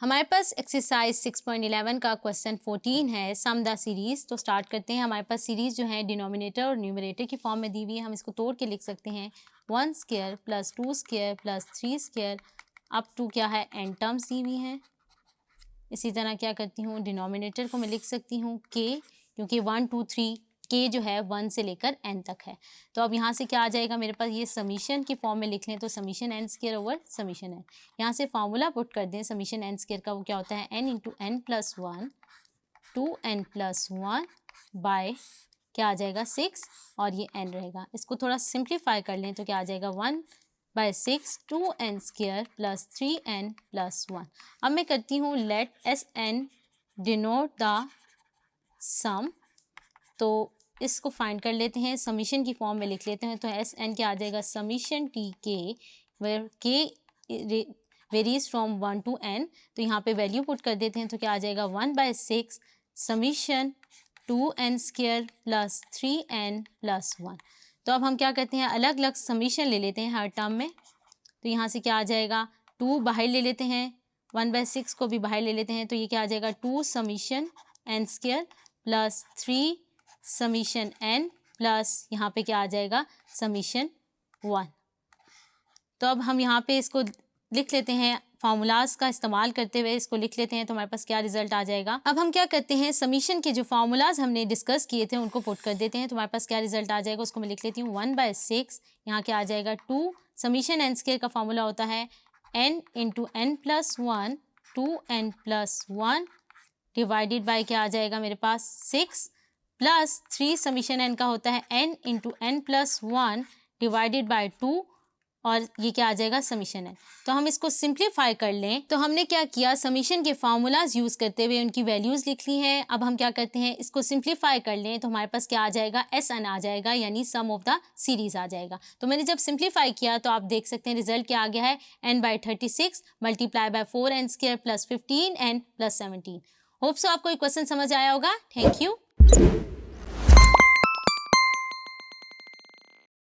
हमारे पास एक्सरसाइज 6.11 का क्वेश्चन 14 है, सम द सीरीज। तो स्टार्ट करते हैं। हमारे पास सीरीज जो है डिनोमिनेटर और न्यूमरेटर की फॉर्म में दी हुई है। हम इसको तोड़ के लिख सकते हैं 1 square plus 2 square plus 3 square up to क्या है एन टर्म्स दी हुई हैं। इसी तरह क्या करती हूँ, डिनोमिनेटर को मैं लिख सकती हूँ के, क्योंकि 1 2 3 के जो है 1 से लेकर n तक है। तो अब यहाँ से क्या आ जाएगा मेरे पास, ये समीशन की फॉर्म में लिख लें तो summation n square over summation n. यहाँ से फार्मूला पुट कर दें समीशन एन स्क्वायर का, वो क्या होता है n into n plus 1 2n plus 1 by क्या आ जाएगा 6 और ये n रहेगा। इसको थोड़ा सिंप्लीफाई कर लें तो क्या आ जाएगा 1 by 6 2n square plus 3n plus 1। अब मैं करती हूँ let S N denote the sum. तो इसको फाइंड कर लेते हैं, समीशन की फॉर्म में लिख लेते हैं। तो एस एन क्या आ जाएगा, समीशन टी के वेयर के वेरीज फ्रॉम 1 to n। तो यहाँ पे वैल्यू पुट कर देते हैं तो क्या आ जाएगा 1 by 6 summation 2n square plus 3n plus 1। तो अब हम क्या करते हैं, अलग अलग समीशन ले लेते हैं हर टर्म में। तो यहाँ से क्या आ जाएगा 2 बाहर ले लेते हैं, 1 बाय 6 को भी बाहर ले लेते हैं। तो ये क्या आ जाएगा 2 summation n square plus 3 summation n plus यहाँ पे क्या आ जाएगा समीशन 1। तो अब हम यहाँ पे इसको लिख लेते हैं, फार्मूलाज का इस्तेमाल करते हुए इसको लिख लेते हैं तो हमारे पास क्या रिजल्ट आ जाएगा। अब हम क्या करते हैं, समीशन के जो फार्मूलाज हमने डिस्कस किए थे उनको पुट कर देते हैं तो हमारे पास क्या रिजल्ट आ जाएगा। उसको मैं लिख लेती हूँ 1 बाय 6, यहाँ क्या आ जाएगा 2 समीशन एन स्क्वायर का फार्मूला होता है n into n plus 1 2n plus 1 divided by क्या आ जाएगा मेरे पास 6 प्लस 3 समीशन n का होता है n into n plus 1 divided by 2 और ये क्या आ जाएगा समीशन n। तो हम इसको सिंप्लीफाई कर लें तो हमने क्या किया, समीशन के फार्मूलाज यूज करते हुए उनकी वैल्यूज लिख ली हैं। अब हम क्या करते हैं, इसको सिंप्लीफाई कर लें तो हमारे पास क्या आ जाएगा एस एन आ जाएगा, यानी सम ऑफ द सीरीज आ जाएगा। तो मैंने जब सिंप्लीफाई किया तो आप देख सकते हैं रिजल्ट क्या आ गया है, n by 36 multiply by 4n square plus 15n plus 17। Hope so आपको ये क्वेश्चन समझ आया होगा। Thank you.